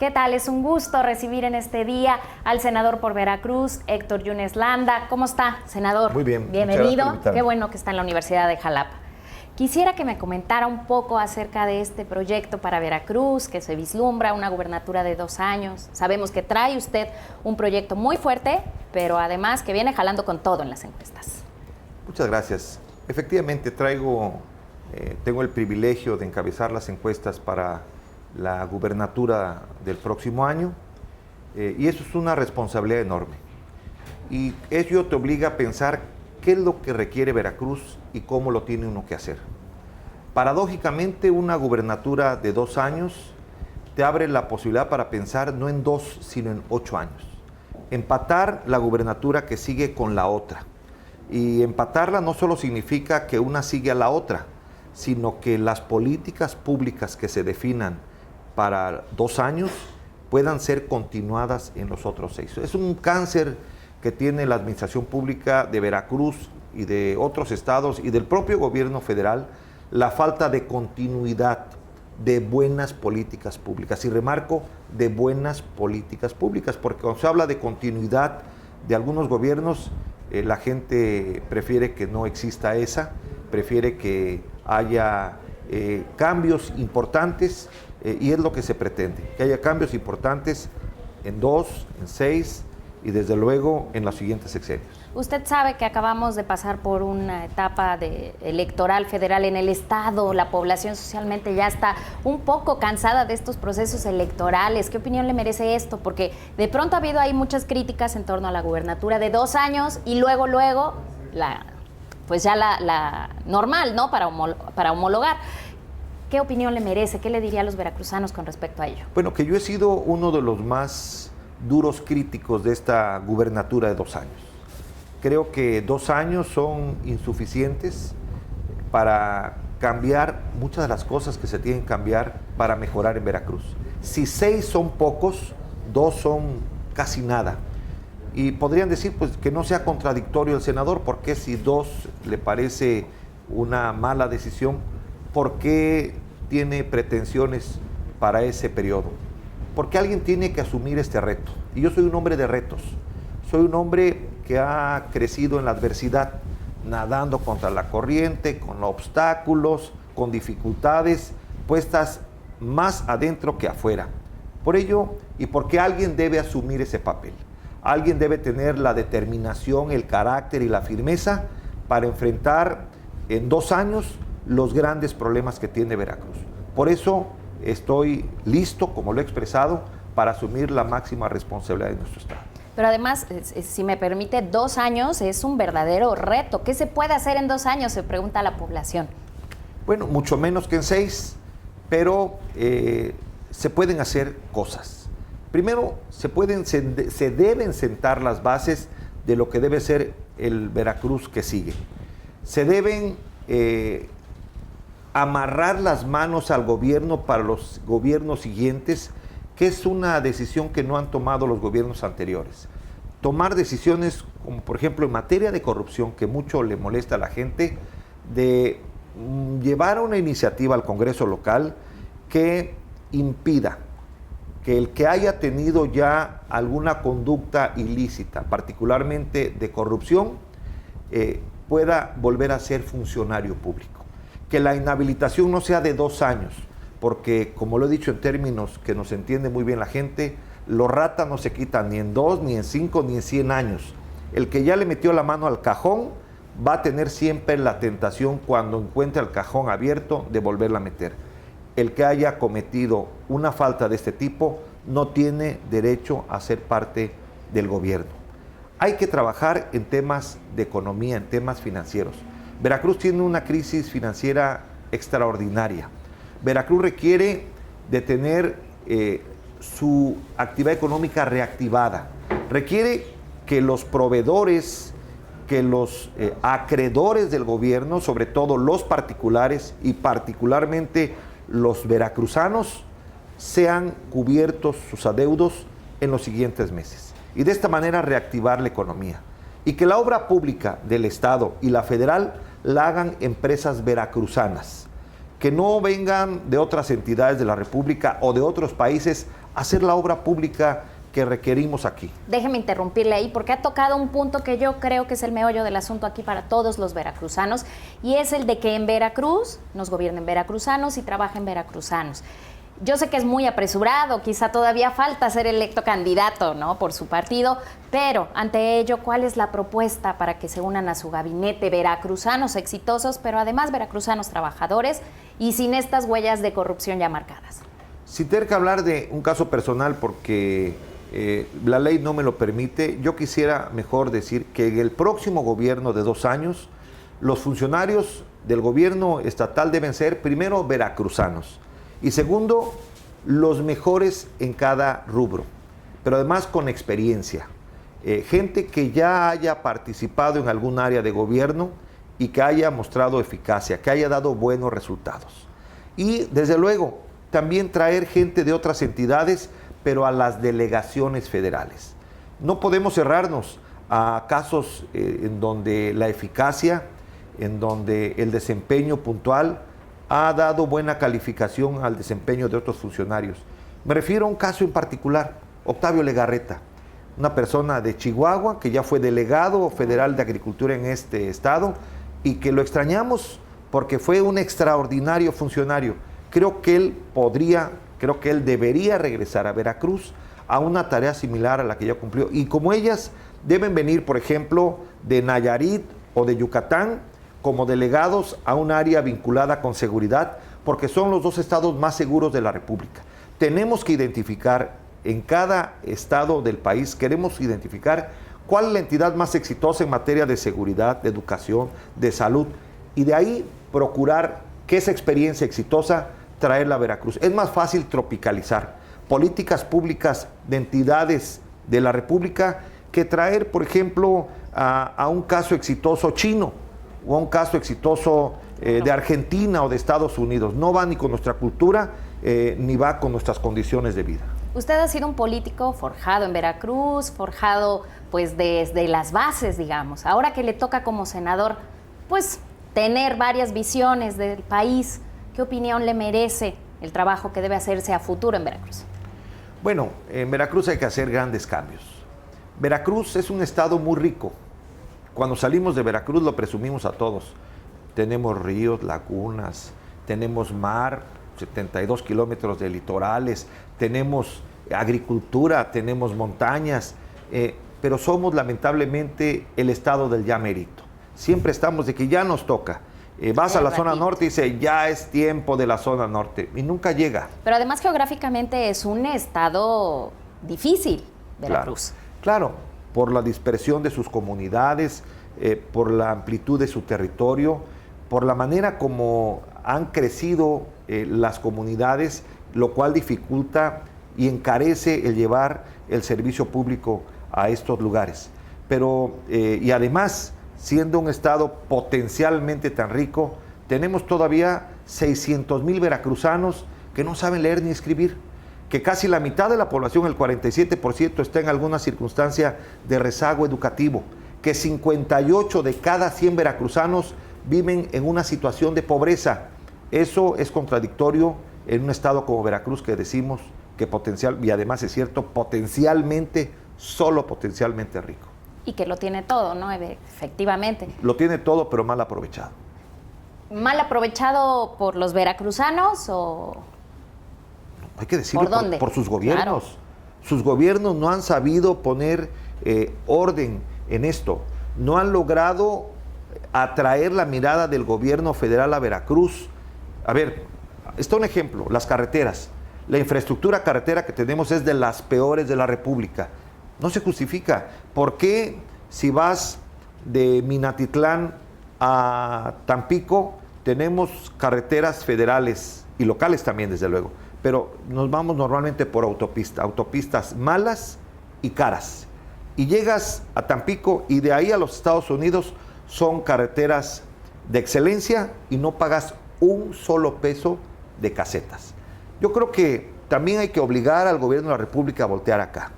¿Qué tal? Es un gusto recibir en este día al senador por Veracruz, Héctor Yunes Landa. ¿Cómo está, senador? Muy bien. Bienvenido. Qué bueno que está en la Universidad de Jalapa. Quisiera que me comentara un poco acerca de este proyecto para Veracruz, que se vislumbra una gubernatura de 2 años. Sabemos que trae usted un proyecto muy fuerte, pero además que viene jalando con todo en las encuestas. Muchas gracias. Efectivamente, tengo el privilegio de encabezar las encuestas para la gubernatura del próximo año, y eso es una responsabilidad enorme. Y ello te obliga a pensar qué es lo que requiere Veracruz y cómo lo tiene uno que hacer. Paradójicamente, una gubernatura de 2 años te abre la posibilidad para pensar no en 2, sino en 8 años. Empatar la gubernatura que sigue con la otra. Y empatarla no solo significa que una sigue a la otra, sino que las políticas públicas que se definan para 2 años puedan ser continuadas en los otros 6. Es un cáncer que tiene la administración pública de Veracruz y de otros estados y del propio gobierno federal, la falta de continuidad de buenas políticas públicas. Y remarco, de buenas políticas públicas, porque cuando se habla de continuidad de algunos gobiernos, la gente prefiere que no exista esa, prefiere que haya cambios importantes, y es lo que se pretende, que haya cambios importantes en 2, en 6 y desde luego en los siguientes sexenios. Usted sabe que acabamos de pasar por una etapa electoral federal en el estado, la población socialmente ya está un poco cansada de estos procesos electorales. ¿Qué opinión le merece esto? Porque de pronto ha habido ahí muchas críticas en torno a la gubernatura de 2 años y luego la normal, ¿no? Para homologar. ¿Qué opinión le merece? ¿Qué le diría a los veracruzanos con respecto a ello? Bueno, que yo he sido uno de los más duros críticos de esta gubernatura de 2 años. Creo que 2 años son insuficientes para cambiar muchas de las cosas que se tienen que cambiar para mejorar en Veracruz. Si 6 son pocos, 2 son casi nada. Y podrían decir pues, que no sea contradictorio el senador, porque si 2 le parece una mala decisión, ¿por qué tiene pretensiones para ese periodo? Porque alguien tiene que asumir este reto. Y yo soy un hombre de retos. Soy un hombre que ha crecido en la adversidad, nadando contra la corriente, con obstáculos, con dificultades, puestas más adentro que afuera. Por ello, y porque alguien debe asumir ese papel. Alguien debe tener la determinación, el carácter y la firmeza para enfrentar en 2 años los grandes problemas que tiene Veracruz. Por eso estoy listo, como lo he expresado, para asumir la máxima responsabilidad de nuestro estado. Pero además, si me permite, 2 años es un verdadero reto. ¿Qué se puede hacer en 2 años? Se pregunta la población. Bueno, mucho menos que en 6, pero se pueden hacer cosas. Primero, se deben sentar las bases de lo que debe ser el Veracruz que sigue. Se deben amarrar las manos al gobierno para los gobiernos siguientes, que es una decisión que no han tomado los gobiernos anteriores. Tomar decisiones como por ejemplo en materia de corrupción, que mucho le molesta a la gente, de llevar una iniciativa al Congreso local que impida que el que haya tenido ya alguna conducta ilícita, particularmente de corrupción, pueda volver a ser funcionario público. Que la inhabilitación no sea de 2 años, porque como lo he dicho en términos que nos entiende muy bien la gente, los ratas no se quitan ni en 2, ni en 5, ni en 100 años. El que ya le metió la mano al cajón va a tener siempre la tentación, cuando encuentre el cajón abierto, de volverla a meter. El que haya cometido una falta de este tipo no tiene derecho a ser parte del gobierno. Hay que trabajar en temas de economía, en temas financieros. Veracruz tiene una crisis financiera extraordinaria. Veracruz requiere de tener su actividad económica reactivada. Requiere que los proveedores, que los acreedores del gobierno, sobre todo los particulares y particularmente los veracruzanos, sean cubiertos sus adeudos en los siguientes meses. Y de esta manera reactivar la economía. Y que la obra pública del Estado y la federal la hagan empresas veracruzanas, que no vengan de otras entidades de la República o de otros países hacer la obra pública que requerimos aquí. Déjeme interrumpirle ahí porque ha tocado un punto que yo creo que es el meollo del asunto aquí para todos los veracruzanos, y es el de que en Veracruz nos gobiernen veracruzanos y trabajen veracruzanos. Yo sé que es muy apresurado, quizá todavía falta ser electo candidato, ¿no?, por su partido, pero ante ello, ¿cuál es la propuesta para que se unan a su gabinete veracruzanos exitosos, pero además veracruzanos trabajadores y sin estas huellas de corrupción ya marcadas? Sin tener que hablar de un caso personal porque la ley no me lo permite, yo quisiera mejor decir que en el próximo gobierno de 2 años, los funcionarios del gobierno estatal deben ser, primero, veracruzanos, y segundo, los mejores en cada rubro, pero además con experiencia. Gente que ya haya participado en algún área de gobierno y que haya mostrado eficacia, que haya dado buenos resultados. Y desde luego, también traer gente de otras entidades, pero a las delegaciones federales. No podemos cerrarnos a casos en donde la eficacia, en donde el desempeño puntual ha dado buena calificación al desempeño de otros funcionarios. Me refiero a un caso en particular, Octavio Legarreta, una persona de Chihuahua que ya fue delegado federal de Agricultura en este estado y que lo extrañamos porque fue un extraordinario funcionario. Creo que él debería regresar a Veracruz a una tarea similar a la que ya cumplió. Y como ellas deben venir, por ejemplo, de Nayarit o de Yucatán, como delegados a un área vinculada con seguridad, porque son los 2 estados más seguros de la República. Tenemos que identificar en cada estado del país, queremos identificar cuál es la entidad más exitosa en materia de seguridad, de educación, de salud, y de ahí procurar que esa experiencia exitosa traerla a Veracruz. Es más fácil tropicalizar políticas públicas de entidades de la República que traer, por ejemplo, a un caso exitoso chino o a un caso exitoso de Argentina o de Estados Unidos. No va ni con nuestra cultura ni va con nuestras condiciones de vida. Usted ha sido un político forjado en Veracruz, forjado pues desde las bases, digamos. Ahora que le toca como senador, pues tener varias visiones del país, ¿qué opinión le merece el trabajo que debe hacerse a futuro en Veracruz? Bueno, en Veracruz hay que hacer grandes cambios. Veracruz es un estado muy rico. Cuando salimos de Veracruz lo presumimos a todos. Tenemos ríos, lagunas, tenemos mar, 72 kilómetros de litorales, tenemos agricultura, tenemos montañas, pero somos lamentablemente el estado del ya mérito. Siempre estamos de que ya nos toca. Vas a la zona norte y dice, ya es tiempo de la zona norte, y nunca llega. Pero además geográficamente es un estado difícil, Veracruz. Claro, por la dispersión de sus comunidades, por la amplitud de su territorio, por la manera como han crecido las comunidades, lo cual dificulta y encarece el llevar el servicio público a estos lugares. Pero, y además, siendo un estado potencialmente tan rico, tenemos todavía 600,000 veracruzanos que no saben leer ni escribir, que casi la mitad de la población, el 47%, está en alguna circunstancia de rezago educativo, que 58 de cada 100 veracruzanos viven en una situación de pobreza. Eso es contradictorio en un estado como Veracruz, que decimos que y además es cierto, potencialmente, solo potencialmente rico. Y que lo tiene todo, ¿no? Efectivamente. Lo tiene todo, pero mal aprovechado. ¿Mal aprovechado por los veracruzanos o...? Hay que decirlo, ¿por dónde? Por sus gobiernos. Claro. Sus gobiernos no han sabido poner orden en esto. No han logrado atraer la mirada del gobierno federal a Veracruz. A ver, está un ejemplo, las carreteras. La infraestructura carretera que tenemos es de las peores de la República. No se justifica. ¿Por qué si vas de Minatitlán a Tampico tenemos carreteras federales y locales también, desde luego, pero nos vamos normalmente por autopistas malas y caras? Y llegas a Tampico y de ahí a los Estados Unidos son carreteras de excelencia y no pagas un solo peso de casetas. Yo creo que también hay que obligar al gobierno de la República a voltear acá.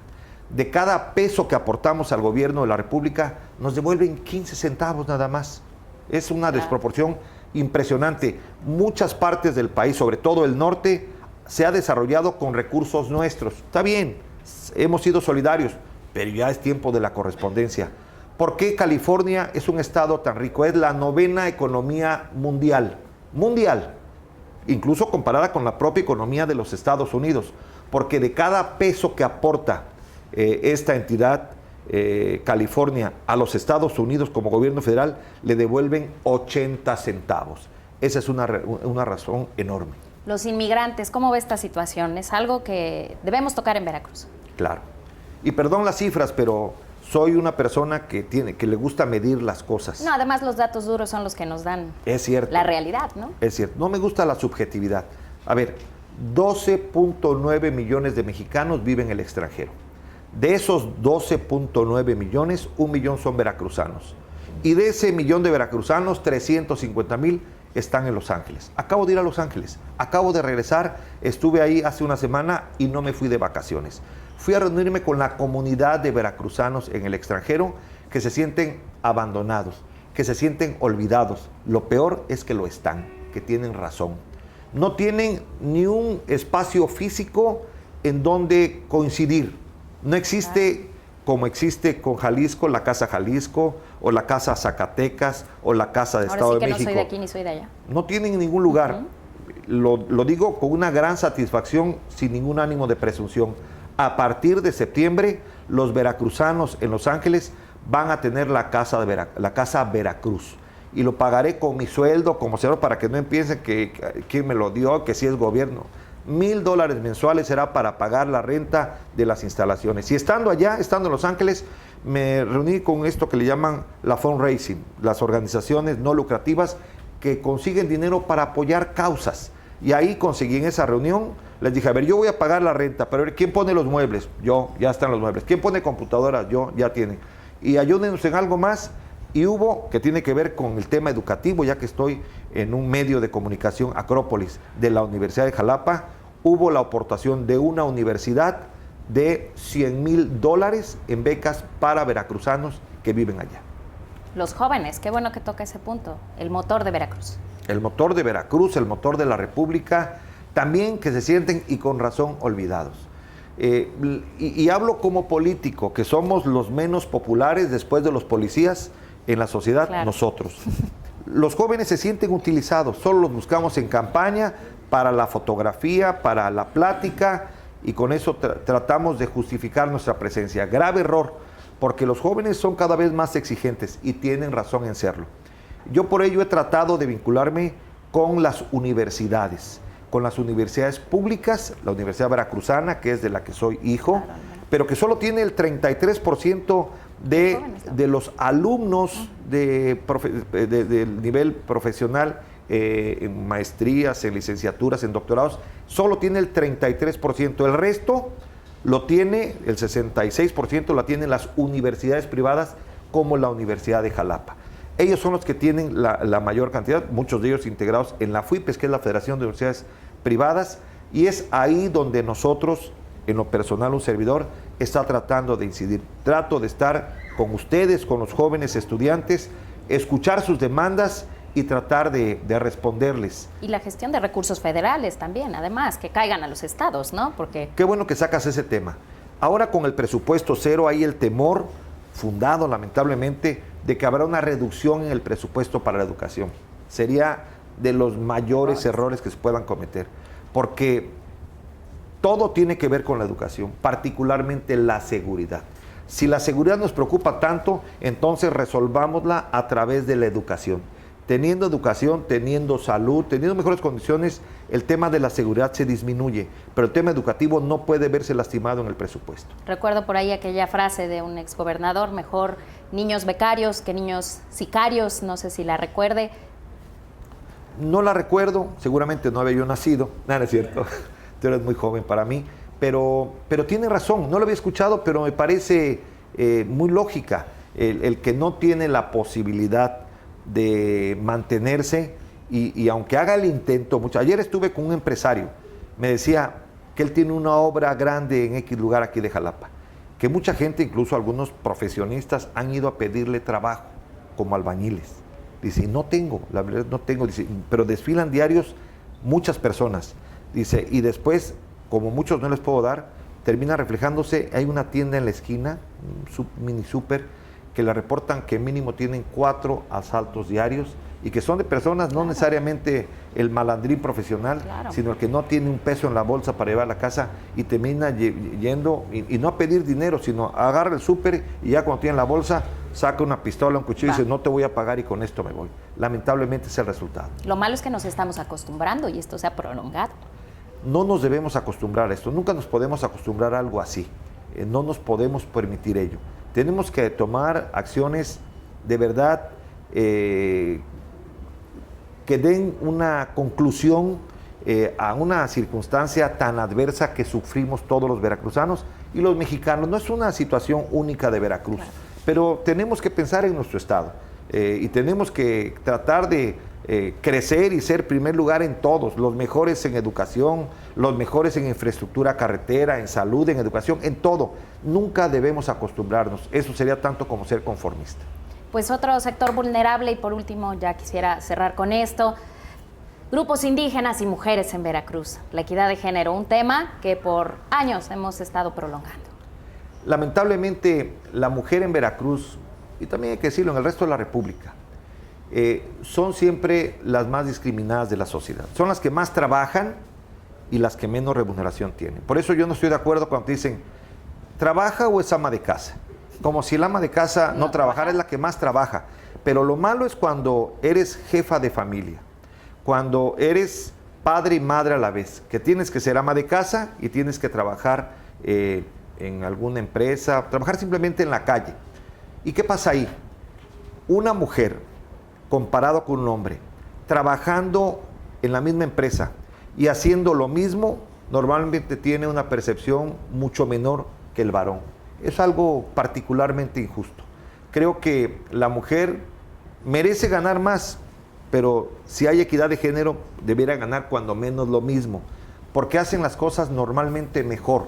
De cada peso que aportamos al gobierno de la República, nos devuelven 15 centavos nada más. Es una desproporción impresionante. Muchas partes del país, sobre todo el norte, se ha desarrollado con recursos nuestros. Está bien, hemos sido solidarios, pero ya es tiempo de la correspondencia. ¿Por qué California es un estado tan rico? Es la 9ª economía mundial, incluso comparada con la propia economía de los Estados Unidos, porque de cada peso que aporta esta entidad, California, a los Estados Unidos como gobierno federal, le devuelven 80 centavos. Esa es una razón enorme. Los inmigrantes, ¿cómo ve esta situación? Es algo que debemos tocar en Veracruz. Claro. Y perdón las cifras, pero soy una persona que le gusta medir las cosas. No, además los datos duros son los que nos dan la realidad, ¿no? Es cierto. No me gusta la subjetividad. A ver, 12.9 millones de mexicanos viven en el extranjero. De esos 12.9 millones, 1 millón son veracruzanos. Y de ese millón de veracruzanos, 350,000 están en Los Ángeles. Acabo de ir a Los Ángeles, acabo de regresar, estuve ahí hace una semana y no me fui de vacaciones. Fui a reunirme con la comunidad de veracruzanos en el extranjero que se sienten abandonados, que se sienten olvidados. Lo peor es que lo están, que tienen razón. No tienen ni un espacio físico en donde coincidir. No existe, como existe con Jalisco, la Casa Jalisco, o la Casa Zacatecas, o la Casa de Estado de México. Ahora sí que no soy de aquí ni soy de allá. No tienen ningún lugar. Lo digo con una gran satisfacción, sin ningún ánimo de presunción. A partir de septiembre, los veracruzanos en Los Ángeles van a tener la Casa Veracruz. Y lo pagaré con mi sueldo como senador para que no piensen que quién me lo dio, que sí es gobierno. $1,000 mensuales será para pagar la renta de las instalaciones. Y estando allá, estando en Los Ángeles, me reuní con esto que le llaman la fundraising, las organizaciones no lucrativas que consiguen dinero para apoyar causas. Y ahí conseguí en esa reunión, les dije, a ver, yo voy a pagar la renta, pero a ver, ¿quién pone los muebles? Yo, ya están los muebles. ¿Quién pone computadoras? Yo, ya tienen. Y ayúdenos en algo más. Y hubo, que tiene que ver con el tema educativo, ya que estoy en un medio de comunicación, Acrópolis, de la Universidad de Jalapa, hubo la aportación de una universidad de $100,000 en becas para veracruzanos que viven allá. Los jóvenes, qué bueno que toca ese punto, el motor de Veracruz. El motor de Veracruz, el motor de la República, también que se sienten y con razón olvidados. Y hablo como político, que somos los menos populares después de los policías en la sociedad, claro. Nosotros. Los jóvenes se sienten utilizados, solo los buscamos en campaña para la fotografía, para la plática, y con eso tratamos de justificar nuestra presencia. Grave error, porque los jóvenes son cada vez más exigentes y tienen razón en serlo. Yo por ello he tratado de vincularme con las universidades públicas, la Universidad Veracruzana, que es de la que soy hijo, claro, pero que solo tiene el 33% de los alumnos del nivel profesional, en maestrías, en licenciaturas, en doctorados, solo tiene el 33%. El resto lo tiene, el 66% lo tienen las universidades privadas, como la Universidad de Jalapa. Ellos son los que tienen la mayor cantidad, muchos de ellos integrados en la FUIPES, que es la Federación de Universidades Privadas, y es ahí donde nosotros, en lo personal, un servidor, está tratando de incidir. Trato de estar con ustedes, con los jóvenes estudiantes, escuchar sus demandas y tratar de responderles. Y la gestión de recursos federales también, además, que caigan a los estados, ¿no? Porque... Qué bueno que sacas ese tema. Ahora con el presupuesto cero hay el temor, fundado lamentablemente, de que habrá una reducción en el presupuesto para la educación. Sería de los mayores errores que se puedan cometer, porque todo tiene que ver con la educación, particularmente la seguridad. Si la seguridad nos preocupa tanto, entonces resolvámosla a través de la educación. Teniendo educación, teniendo salud, teniendo mejores condiciones, el tema de la seguridad se disminuye, pero el tema educativo no puede verse lastimado en el presupuesto. Recuerdo por ahí aquella frase de un exgobernador, mejor niños becarios que niños sicarios, no sé si la recuerde. No la recuerdo, seguramente no había yo nacido, nada, es cierto, tú eres muy joven para mí, pero tiene razón, no lo había escuchado, pero me parece muy lógica el que no tiene la posibilidad de mantenerse y aunque haga el intento mucho. Ayer estuve con un empresario, me decía que él tiene una obra grande en X lugar aquí de Jalapa, que mucha gente, incluso algunos profesionistas, han ido a pedirle trabajo como albañiles. Dice, no tengo, la verdad no tengo, dice, pero desfilan diarios muchas personas. Dice, y después, como muchos no les puedo dar, termina reflejándose, hay una tienda en la esquina, un mini súper, que le reportan que mínimo tienen 4 asaltos diarios y que son de personas, no necesariamente el malandrín profesional, sino el que no tiene un peso en la bolsa para llevar a la casa y termina yendo, y no a pedir dinero, sino agarra el súper y ya cuando tiene la bolsa, saca una pistola, un cuchillo y dice, no te voy a pagar y con esto me voy. Lamentablemente es el resultado. Lo malo es que nos estamos acostumbrando y esto se ha prolongado. No nos debemos acostumbrar a esto, nunca nos podemos acostumbrar a algo así, no nos podemos permitir ello. Tenemos que tomar acciones de verdad que den una conclusión a una circunstancia tan adversa que sufrimos todos los veracruzanos y los mexicanos. No es una situación única de Veracruz, pero tenemos que pensar en nuestro estado y tenemos que tratar de crecer y ser primer lugar en todos, los mejores en educación, los mejores en infraestructura carretera, en salud, en educación, en todo. Nunca debemos acostumbrarnos, eso sería tanto como ser conformista. Pues otro sector vulnerable, y por último ya quisiera cerrar con esto, grupos indígenas y mujeres en Veracruz. La equidad de género, un tema que por años hemos estado prolongando. Lamentablemente la mujer en Veracruz, y también hay que decirlo en el resto de la República, son siempre las más discriminadas de la sociedad. Son las que más trabajan y las que menos remuneración tienen. Por eso yo no estoy de acuerdo cuando te dicen, ¿trabaja o es ama de casa? Como si el ama de casa no trabajara, es la que más trabaja. Pero lo malo es cuando eres jefa de familia, cuando eres padre y madre a la vez, que tienes que ser ama de casa y tienes que trabajar en alguna empresa, trabajar simplemente en la calle. ¿Y qué pasa ahí? Una mujer, comparado con un hombre, trabajando en la misma empresa y haciendo lo mismo, normalmente tiene una percepción mucho menor que el varón. Es algo particularmente injusto. Creo que la mujer merece ganar más, pero si hay equidad de género, debiera ganar cuando menos lo mismo, porque hacen las cosas normalmente mejor,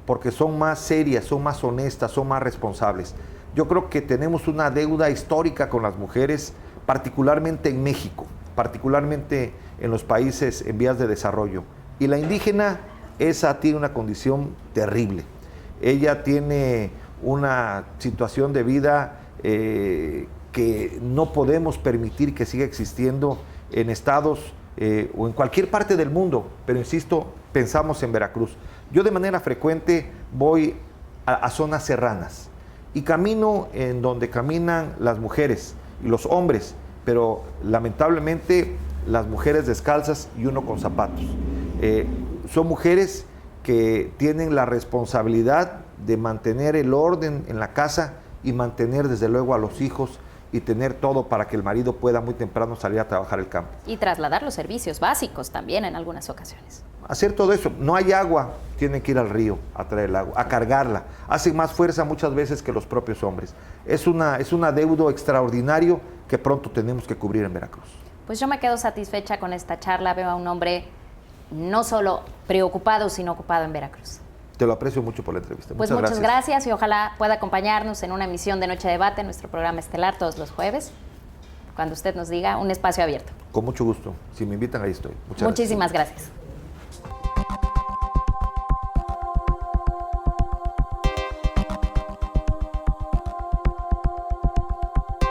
porque son más serias, son más honestas, son más responsables. Yo creo que tenemos una deuda histórica con las mujeres, particularmente en México, particularmente en los países en vías de desarrollo. Y la indígena, esa tiene una condición terrible. Ella tiene una situación de vida que no podemos permitir que siga existiendo en estados o en cualquier parte del mundo, pero insisto, pensamos en Veracruz. Yo de manera frecuente voy a zonas serranas y camino en donde caminan las mujeres y los hombres, pero lamentablemente las mujeres descalzas y uno con zapatos. Son mujeres que tienen la responsabilidad de mantener el orden en la casa y mantener desde luego a los hijos y tener todo para que el marido pueda muy temprano salir a trabajar el campo. Y trasladar los servicios básicos también en algunas ocasiones. Hacer todo eso. No hay agua, tienen que ir al río a traer el agua, a cargarla. Hacen más fuerza muchas veces que los propios hombres. Es un adeudo extraordinario que pronto tenemos que cubrir en Veracruz. Pues yo me quedo satisfecha con esta charla. Veo a un hombre no solo preocupado, sino ocupado en Veracruz. Te lo aprecio mucho por la entrevista. Pues muchas gracias y ojalá pueda acompañarnos en una emisión de Noche de Debate, nuestro programa estelar todos los jueves. Cuando usted nos diga, un espacio abierto. Con mucho gusto. Si me invitan, ahí estoy. Muchísimas gracias.